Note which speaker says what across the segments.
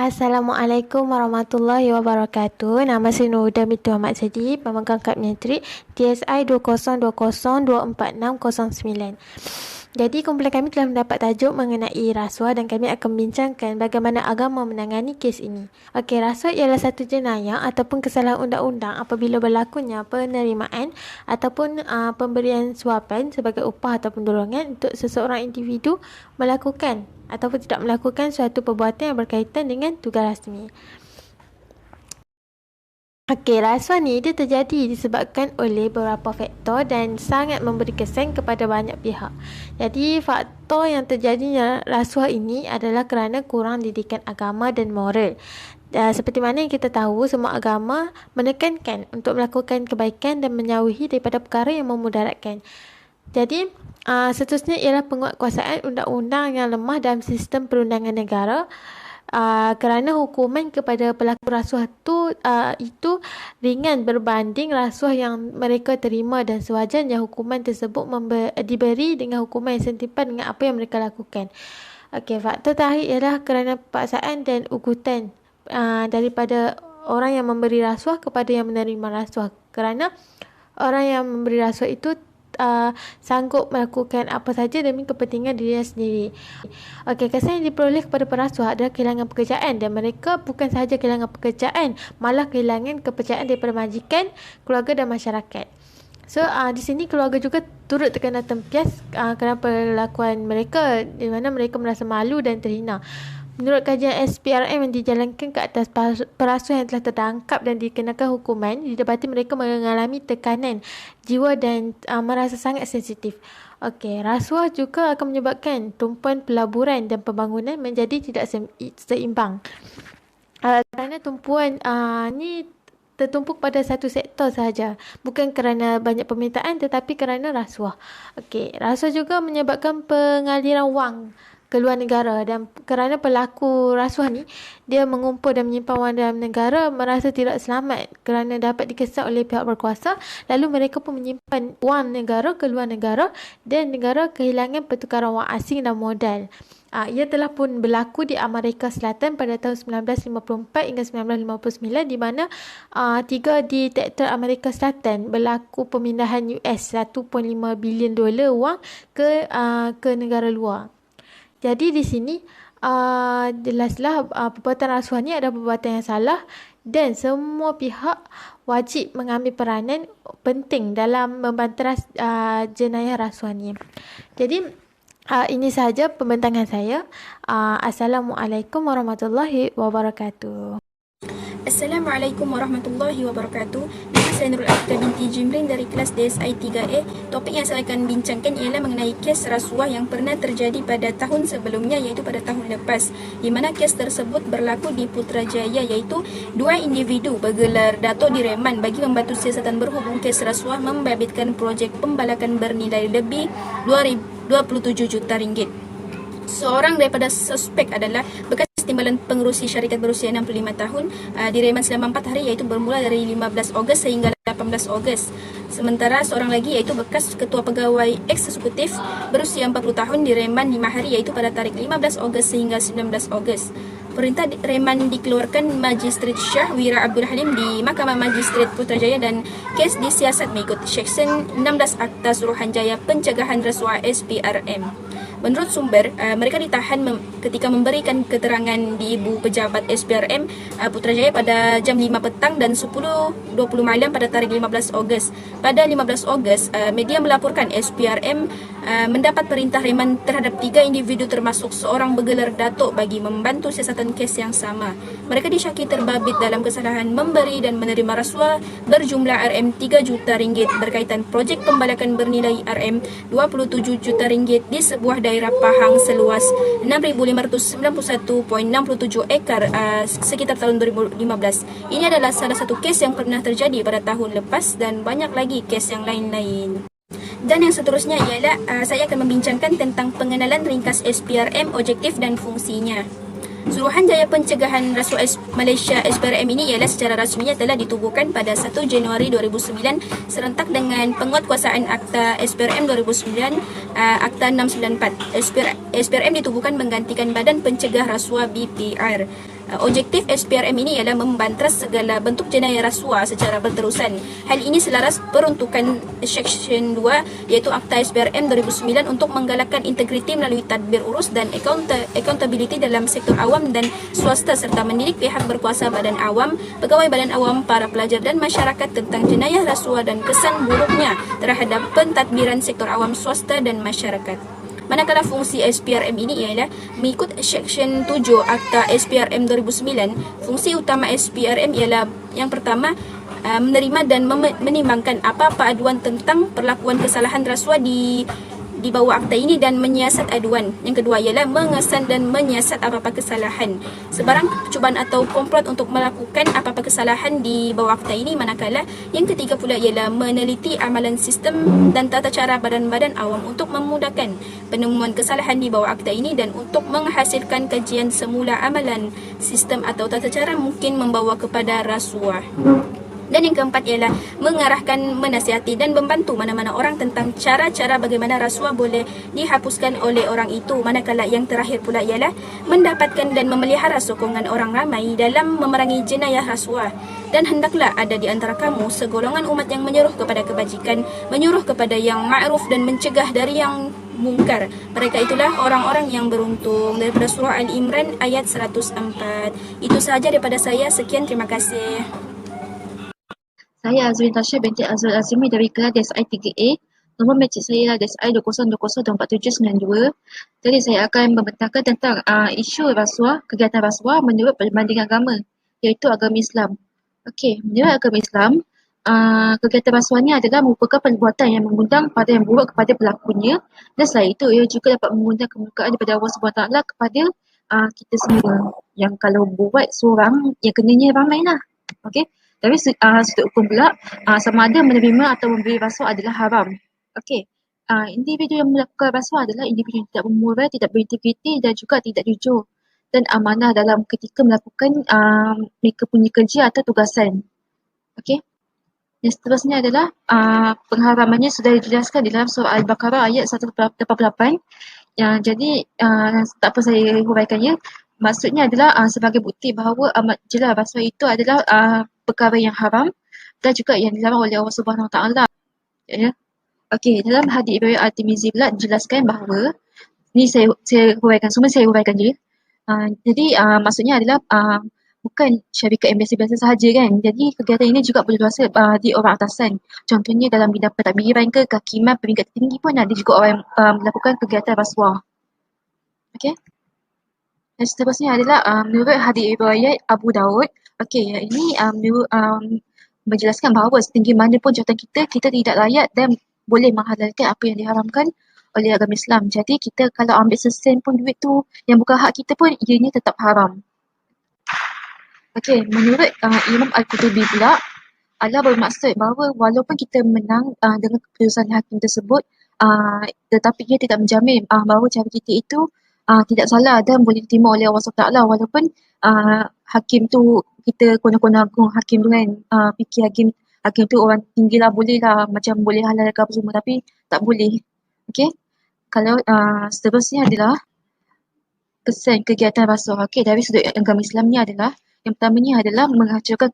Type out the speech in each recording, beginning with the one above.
Speaker 1: Assalamualaikum warahmatullahi wabarakatuh. Nama saya Nurhuda binti Muhammad Sadi, pemegang kad menteri TSI 2020246009. Jadi kumpulan kami telah mendapat tajuk mengenai rasuah dan kami akan membincangkan bagaimana agama menangani kes ini. Okey, rasuah ialah satu jenayah ataupun kesalahan undang-undang apabila berlakunya penerimaan ataupun pemberian suapan sebagai upah ataupun dorongan untuk seseorang individu melakukan ataupun tidak melakukan suatu perbuatan yang berkaitan dengan tugas rasmi. Okey, rasuah ni dia terjadi disebabkan oleh beberapa faktor dan sangat memberi kesan kepada banyak pihak. Jadi, faktor yang terjadinya rasuah ini adalah kerana kurang didikan agama dan moral. Seperti mana yang kita tahu, semua agama menekankan untuk melakukan kebaikan dan menjauhi daripada perkara yang memudaratkan. Jadi, seterusnya ialah penguatkuasaan undang-undang yang lemah dalam sistem perundangan negara. Kerana hukuman kepada pelaku rasuah itu ringan berbanding rasuah yang mereka terima dan sewajarnya hukuman tersebut diberi dengan hukuman yang setimpal dengan apa yang mereka lakukan. Okey, faktor terakhir ialah kerana paksaan dan ugutan daripada orang yang memberi rasuah kepada yang menerima rasuah. Kerana orang yang memberi rasuah itu sanggup melakukan apa saja demi kepentingan dirinya sendiri. Okey, kesan yang diperoleh kepada perasuah adalah kehilangan pekerjaan dan mereka bukan sahaja kehilangan pekerjaan, malah kehilangan kepercayaan daripada majikan, keluarga dan masyarakat. So, di sini keluarga juga turut terkena tempias kerana perlakuan mereka di mana mereka merasa malu dan terhina. Menurut kajian SPRM yang dijalankan ke atas perasuah yang telah tertangkap dan dikenakan hukuman, didapati mereka mengalami tekanan jiwa dan merasa sangat sensitif. Okey, rasuah juga akan menyebabkan tumpuan pelaburan dan pembangunan menjadi tidak seimbang. Kerana tumpuan ni tertumpuk pada satu sektor sahaja, bukan kerana banyak permintaan tetapi kerana rasuah. Okey, rasuah juga menyebabkan pengaliran wang ke luar negara dan kerana pelaku rasuah ni dia mengumpul dan menyimpan wang dalam negara merasa tidak selamat kerana dapat dikesan oleh pihak berkuasa, lalu mereka pun menyimpan wang negara ke luar negara dan negara kehilangan pertukaran wang asing dan modal. Ia telah pun berlaku di Amerika Selatan pada tahun 1954 hingga 1959 di mana 3 diktator Amerika Selatan berlaku pemindahan US $1.5 bilion wang ke negara luar. Jadi di sini jelaslah perbuatan rasuah ni adalah perbuatan yang salah dan semua pihak wajib mengambil peranan penting dalam membanteras jenayah rasuah ni. Jadi ini sahaja pembentangan saya. Assalamualaikum warahmatullahi wabarakatuh.
Speaker 2: Assalamualaikum warahmatullahi wabarakatuh. Nama saya Nurul Afika binti Jimrin dari kelas DSI 3A. Topik yang saya akan bincangkan ialah mengenai kes rasuah yang pernah terjadi pada tahun sebelumnya, iaitu pada tahun lepas, di mana kes tersebut berlaku di Putrajaya, iaitu dua individu bergelar Dato' di Reman bagi membantu siasatan berhubung kes rasuah membabitkan projek pembalakan bernilai lebih 27 juta ringgit. Seorang daripada suspek adalah bekas timbalan pengerusi syarikat berusia 65 tahun direman selama 4 hari, iaitu bermula dari 15 Ogos sehingga 18 Ogos. Sementara seorang lagi iaitu bekas ketua pegawai eksekutif berusia 40 tahun direman 5 hari, iaitu pada tarikh 15 Ogos sehingga 19 Ogos. Perintah reman dikeluarkan Magistrat Syah Wira Abdul Halim di Mahkamah Magistrat Putrajaya dan kes disiasat mengikut Seksyen 16 Akta Suruhanjaya Pencegahan Rasuah SPRM. Menurut sumber, mereka ditahan ketika memberikan keterangan di Ibu Pejabat SPRM Putrajaya pada jam 5 petang dan 10.20 malam pada tarikh 15 Ogos. Pada 15 Ogos, media melaporkan SPRM mendapat perintah reman terhadap 3 individu termasuk seorang bergelar Dato' bagi membantu siasatan kes yang sama. Mereka disyaki terbabit dalam kesalahan memberi dan menerima rasuah berjumlah RM3 juta ringgit berkaitan projek pembalakan bernilai RM27 juta ringgit di sebuah daerah Pahang seluas 6,591.67 ekar sekitar tahun 2015. Ini adalah salah satu kes yang pernah terjadi pada tahun lepas dan banyak lagi kes yang lain-lain. Dan yang seterusnya ialah saya akan membincangkan tentang pengenalan ringkas SPRM, objektif dan fungsinya. Suruhanjaya Pencegahan Rasuah Malaysia SPRM ini ialah secara rasminya telah ditubuhkan pada 1 Januari 2009 serentak dengan penguatkuasaan Akta SPRM 2009, Akta 694. SPRM ditubuhkan menggantikan Badan Pencegah Rasuah BPR. Objektif SPRM ini ialah membantras segala bentuk jenayah rasuah secara berterusan. Hal ini selaras peruntukan Seksyen 2 iaitu Akta SPRM 2009 untuk menggalakkan integriti melalui tadbir urus dan accountability dalam sektor awam dan swasta serta mendidik pihak berkuasa badan awam, pegawai badan awam, para pelajar dan masyarakat tentang jenayah rasuah dan kesan buruknya terhadap pentadbiran sektor awam, swasta dan masyarakat. Manakala fungsi SPRM ini ialah mengikut Seksyen 7 Akta SPRM 2009, fungsi utama SPRM ialah yang pertama, menerima dan menimbangkan apa-apa aduan tentang perlakuan kesalahan rasuah di bawah akta ini dan menyiasat aduan. Yang kedua ialah mengesan dan menyiasat apa-apa kesalahan, sebarang percubaan atau komplot untuk melakukan apa-apa kesalahan di bawah akta ini. Manakala yang ketiga pula ialah meneliti amalan sistem dan tata cara badan-badan awam untuk memudahkan penemuan kesalahan di bawah akta ini dan untuk menghasilkan kajian semula amalan sistem atau tata cara mungkin membawa kepada rasuah. Dan yang keempat ialah mengarahkan, menasihati dan membantu mana-mana orang tentang cara-cara bagaimana rasuah boleh dihapuskan oleh orang itu. Manakala yang terakhir pula ialah mendapatkan dan memelihara sokongan orang ramai dalam memerangi jenayah rasuah. Dan hendaklah ada di antara kamu segolongan umat yang menyuruh kepada kebajikan, menyuruh kepada yang ma'ruf dan mencegah dari yang mungkar. Mereka itulah orang-orang yang beruntung. Daripada surah Al-Imran ayat 104. Itu sahaja daripada saya. Sekian, terima kasih.
Speaker 3: Saya Azrin Tasha binti Azrul Azimi dari kelas DSI 3A. Nombor mencik saya DSI 2020-24792. Jadi saya akan membentangkan tentang isu rasuah, kegiatan rasuah menurut perbandingan agama, iaitu agama Islam. Okey, menurut agama Islam, kegiatan rasuah ni adalah merupakan perbuatan yang mengundang pada yang buruk kepada pelakunya, dan selain itu ia juga dapat mengundang kemurkaan daripada Allah SWT kepada kita semua. Yang kalau buat seorang, yang kenanya ramai lah. Okey. Dari sudut hukum pula, sama ada menerima atau memberi rasuah adalah haram. Okey. Individu yang melakukan rasuah adalah individu yang tidak bermoral, tidak berintegriti dan juga tidak jujur dan amanah dalam ketika melakukan mereka punya kerja atau tugasan. Okey. Yang seterusnya adalah pengharamannya sudah dijelaskan di dalam surah Al-Baqarah ayat 188. Jadi tak apa saya huraikannya. Maksudnya adalah sebagai bukti bahawa amat jelas rasuah itu adalah perkara yang haram dan juga yang dilarang oleh Allah Subhanahu Wa Taala. Ya. Okey, dalam hadis riwayat At-Tirmizi pula dijelaskan bahawa ni saya huraikan semua, saya huraikan je. Jadi maksudnya adalah bukan syarikat yang biasa-biasa sahaja kan. Jadi kegiatan ini juga boleh berlaku di orang atasan. Contohnya dalam bidang pentadbiran ke kehakiman peringkat tinggi pun ada juga orang yang melakukan kegiatan rasuah. Okey. Dan seterusnya adalah menurut hadis riwayat Abu Daud. Okey, ini menjelaskan bahawa setinggi mana pun jawatan kita, kita tidak layak dan boleh menghalalkan apa yang diharamkan oleh agama Islam. Jadi kita kalau ambil sesen pun duit tu yang bukan hak kita pun, ianya tetap haram. Okey, menurut Imam Al-Qutubi pula, Allah bermaksud bahawa walaupun kita menang dengan keputusan hakim tersebut, tetapi ia tidak menjamin bahawa cara kita itu tidak salah dan boleh diterima oleh Allah SWT, walaupun hakim tu kita kona-kona agung hakim tu kan, fikir hakim tu orang tinggi lah, boleh lah macam boleh halalkan apa semua, tapi tak boleh. Okey, kalau seterusnya adalah kesan kegiatan rasuah. Okey, dari sudut agama Islam ni adalah yang pertamanya adalah menghancurkan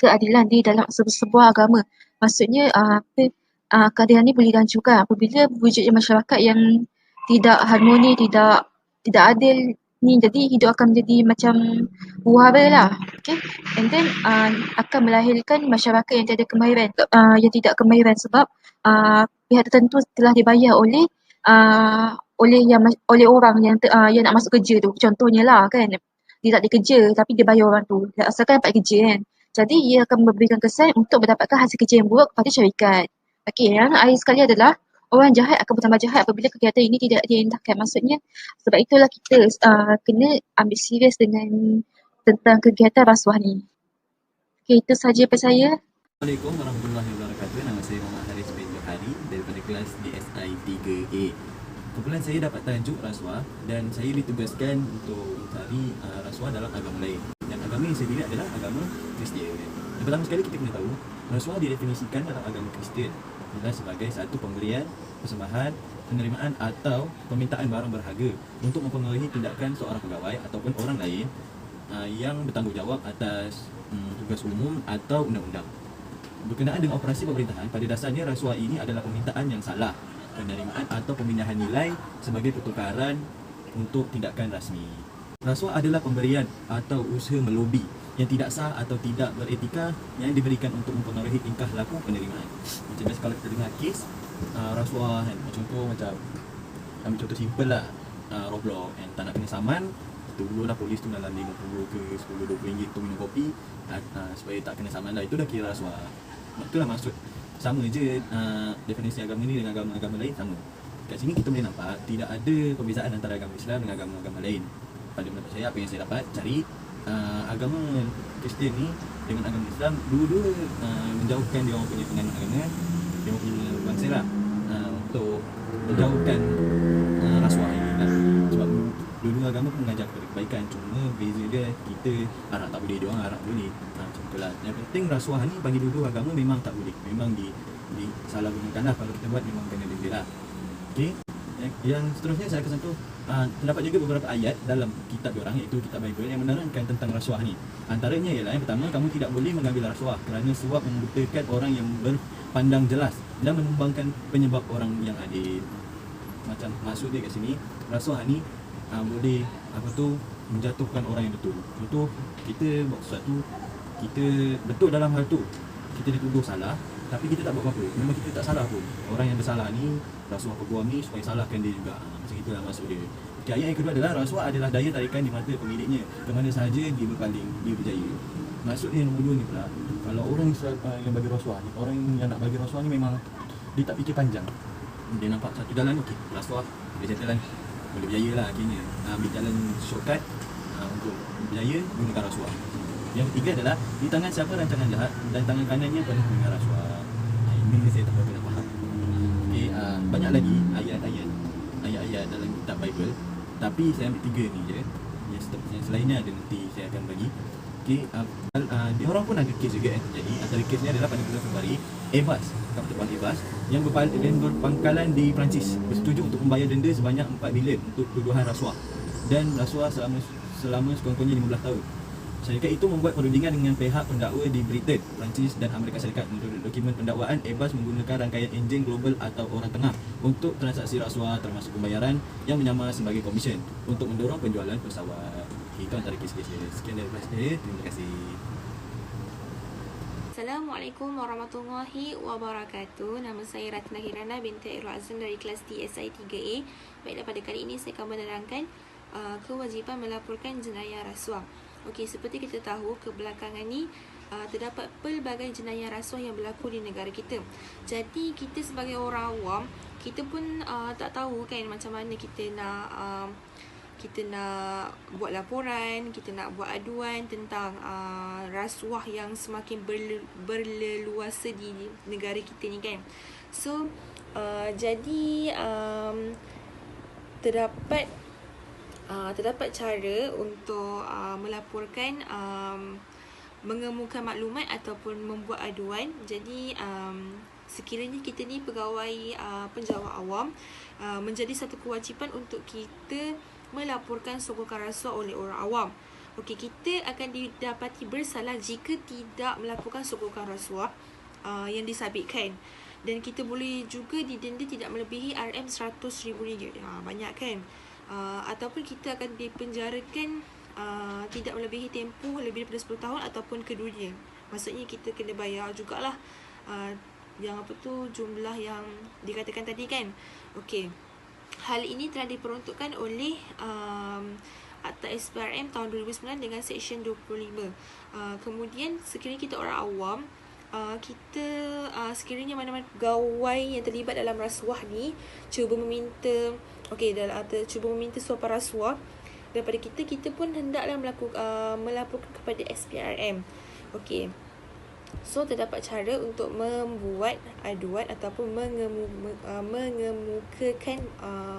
Speaker 3: keadilan di dalam sebuah agama. Maksudnya keadilan ni boleh dihancurkan apabila wujudnya masyarakat yang tidak harmoni, tidak adil ni, jadi hidup akan menjadi macam huru-hara lah. Okay? And then akan melahirkan masyarakat yang tiada kemahiran, yang tidak kemahiran sebab pihak tertentu telah dibayar oleh orang yang yang nak masuk kerja tu. Contohnya lah kan, dia tak ada kerja tapi dia bayar orang tu asalkan dapat kerja kan. Jadi ia akan memberikan kesan untuk mendapatkan hasil kerja yang buruk kepada syarikat. Okey, yang akhir sekali adalah orang jahat akan bertambah jahat apabila kegiatan ini tidak diindahkan. Maksudnya sebab itulah kita kena ambil serius dengan tentang kegiatan rasuah ni. Okey, itu sahaja daripada saya.
Speaker 4: Assalamualaikum warahmatullahi wabarakatuh. Nama saya Muhammad Haris bin Johari daripada kelas DSI 3A. Kebetulan saya dapat tajuk rasuah dan saya ditugaskan untuk mencari rasuah dalam agama lain. Dan agama yang saya pilih adalah agama Kristian. Yang pertama sekali kita kena tahu, rasuah didefinisikan dalam agama Kristian adalah sebagai satu pemberian, persembahan, penerimaan atau permintaan barang berharga untuk mempengaruhi tindakan seorang pegawai ataupun orang lain yang bertanggungjawab atas tugas umum atau undang-undang. Berkenaan dengan operasi pemerintahan, pada dasarnya rasuah ini adalah permintaan yang salah, penerimaan atau pemindahan nilai sebagai pertukaran untuk tindakan rasmi. Rasuah adalah pemberian atau usaha melobi yang tidak sah atau tidak beretika yang diberikan untuk mempengaruhi tingkah laku penerimaan. Macam biasa kalau kita dengar kes rasuah kan, contoh macam ambil contoh simple lah, Roblox kan, tak nak kena saman, dulu lah polis tu dalam 50 ke 10-20 ringgit tu minum kopi supaya tak kena saman lah, itu dah kira rasuah. Itulah maksud. Sama je definisi agama ni dengan agama-agama lain sama. Kat sini kita boleh nampak tidak ada perbezaan antara agama Islam dengan agama-agama lain. Pada pendapat saya, apa yang saya dapat cari, agama Kristian ni dengan agama Islam dua-dua menjauhkan dia orang punya penganut agama, dia orang punya bangsa lah, untuk menjauhkan rasuah ini lah. Sebab dua-dua agama pun mengajar kepada kebaikan, cuma beza dia kita harap tak boleh, dia orang harap boleh. Macam itulah. Yang penting rasuah ni bagi dua-dua agama memang tak boleh, memang disalahgunakan lah. Kalau kita buat memang kena denda lah. Okey. Yang seterusnya saya akan sentuh, terdapat juga beberapa ayat dalam kitab diorang, iaitu kitab Bible, yang menerangkan tentang rasuah ni. Antaranya ialah yang pertama, kamu tidak boleh mengambil rasuah kerana suap membutakan orang yang berpandang jelas dan menumbangkan penyebab orang yang adil. Macam maksud dia kat sini, rasuah ni boleh menjatuhkan orang yang betul. Contoh, kita buat sesuatu, kita betul dalam hal tu, kita dituduh salah, tapi kita tak buat apa-apa, memang kita tak salah pun. Orang yang bersalah ni, rasuah peguam ni, supaya salahkan dia juga. Macam itulah maksud dia. Okay, ayat yang kedua adalah rasuah adalah daya tarikan di mata pemiliknya, ke mana sahaja dia berpaling, dia berjaya. Maksud dia yang nombor 2 ni pula, kalau orang yang bagi rasuah ni, orang yang nak bagi rasuah ni memang dia tak fikir panjang. Dia nampak satu jalan, okey, rasuah, dia jalan, boleh berjaya lah akhirnya. Ambil jalan shortcut untuk berjaya, gunakan rasuah. Yang ketiga adalah di tangan siapa rancangan jahat dan tangan kanannya penuh dengan rasuah. Ini saya tak pernah faham. Okay, banyak lagi ayat-ayat dalam kitab Bible, tapi saya ambil 3 ni je. Yang selainnya ada nanti saya akan bagi. Okay, dia orang pun ada kes juga yang terjadi. Antara kes ni adalah pada bulan Februari, Airbus, kapal Airbus yang berpangkalan di Perancis bersetuju untuk membayar denda sebanyak 4 bilion untuk tuduhan rasuah dan rasuah selama sekurang-kurangnya 15 tahun. Syarikat itu membuat perundingan dengan pihak pendakwa di Britain, Perancis dan Amerika Syarikat. Menurut dokumen pendakwaan, Airbus menggunakan rangkaian enjin global atau orang tengah untuk transaksi rasuah termasuk pembayaran yang menyamar sebagai komisen untuk mendorong penjualan pesawat. Itu antara kes-kes dia. Sekian daripada saya. Terima kasih.
Speaker 2: Assalamualaikum warahmatullahi wabarakatuh. Nama saya Ratna Hirana binti Airul Azam dari kelas DSI 3A. Baiklah, pada kali ini saya akan menerangkan kewajipan melaporkan jenayah rasuah. Okey, seperti kita tahu, kebelakangan ni terdapat pelbagai jenayah rasuah yang berlaku di negara kita. Jadi kita sebagai orang awam, kita pun tak tahu kan macam mana kita nak buat laporan, kita nak buat aduan tentang rasuah yang semakin berleluasa di negara kita ni kan. So jadi terdapat cara untuk melaporkan, mengemuka maklumat ataupun membuat aduan. Jadi sekiranya kita ni pegawai penjawat awam, menjadi satu kewajipan untuk kita melaporkan sogokan rasuah oleh orang awam. Okey, kita akan didapati bersalah jika tidak melaporkan sogokan rasuah yang disabitkan. Dan kita boleh juga didenda tidak melebihi RM100,000. Banyak kan? Ataupun kita akan dipenjarakan tidak melebihi tempoh lebih daripada 10 tahun ataupun keduanya. Maksudnya kita kena bayar jugalah yang jumlah yang dikatakan tadi kan. Okey. Hal ini telah diperuntukkan oleh Akta SPRM tahun 2009 dengan Seksyen 25. Kemudian sekiranya kita orang awam, kita sekiranya mana-mana pegawai yang terlibat dalam rasuah ni cuba meminta suapan rasuah daripada kita pun hendaklah melaporkan kepada SPRM. Okey. So terdapat cara untuk membuat aduan ataupun mengemukakan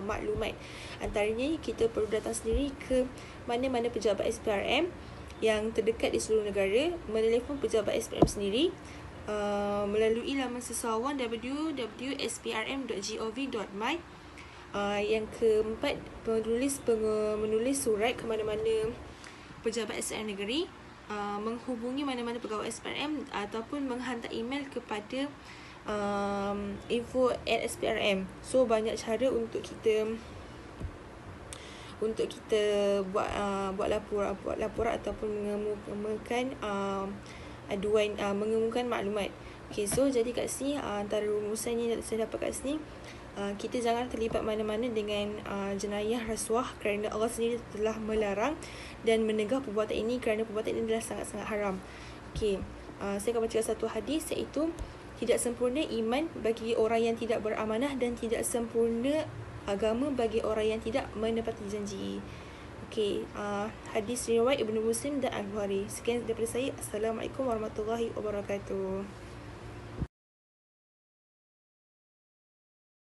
Speaker 2: maklumat. Antaranya kita perlu datang sendiri ke mana-mana pejabat SPRM yang terdekat di seluruh negara, menelefon pejabat SPRM sendiri melalui laman sesawan www.sprm.gov.my. Yang keempat, menulis surat ke mana-mana
Speaker 5: pejabat SPRM negeri menghubungi mana-mana pegawai SPRM ataupun menghantar email kepada info@sprm. So banyak cara untuk kita buat laporan ataupun mengemukakan aduan, mengemukakan maklumat. Okay, so jadi kat sini antara rumusan yang saya dapat kat sini, kita jangan terlibat mana-mana dengan jenayah rasuah kerana Allah sendiri telah melarang dan menegah perbuatan ini kerana perbuatan ini adalah sangat-sangat haram. Okay, saya akan baca satu hadis, iaitu tidak sempurna iman bagi orang yang tidak beramanah dan tidak sempurna agama bagi orang yang tidak menepati janji. Okey, hadis riwayat Ibnu Muslim dan Al-Bukhari. Sekian daripada saya. Assalamualaikum warahmatullahi wabarakatuh.